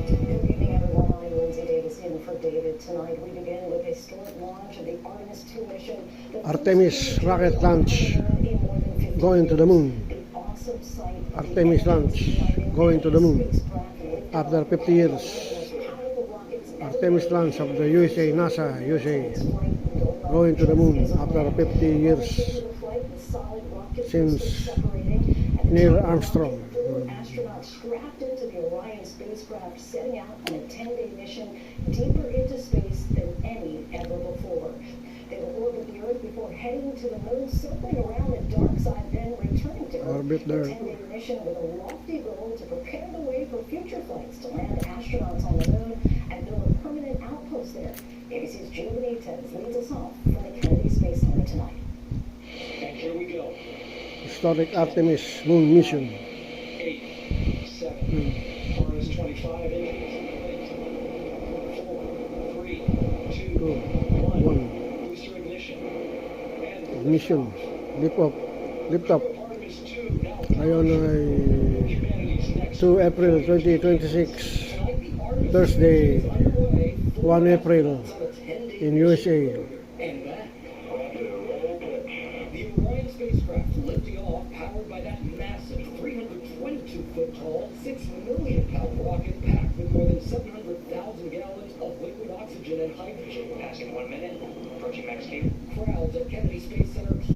Good evening, everyone. I'm Lindsay Davis in for David. Tonight, we begin with a historic launch of the Artemis 2 mission. Artemis rocket launch going to the moon. Artemis launch going to the moon after 50 years. Artemis launch of the USA, NASA, USA going to the moon after 50 years since Neil Armstrong. Astronauts strapped into the Orion spacecraft setting out on a 10-day mission deeper into space than any ever before. They will orbit the Earth before heading to the moon, circling around the dark side, then returning to Earth. Orbit there. A 10-day mission with a lofty goal to prepare the way for future flights to land astronauts on the moon and build a permanent outpost there. ABC's Jim Benitez leads us off from the Kennedy Space Center tonight. And here we go. Historic Artemis moon mission. 8, 7, Mars 25 inches. 4, 3, 2, 1. Booster ignition. And Mission lift up Artemis 2 now ngayon ay humanity's next 2 April 2026, Thursday, 1 April in USA. and back. The Orion spacecraft lifting off, powered by that massive 322-foot tall, 6 million pound rocket packed with more than 700,000 gallons of liquid oxygen and hydrogen. Passing 1 minute, approaching max speed. Crowds at Kennedy Space Center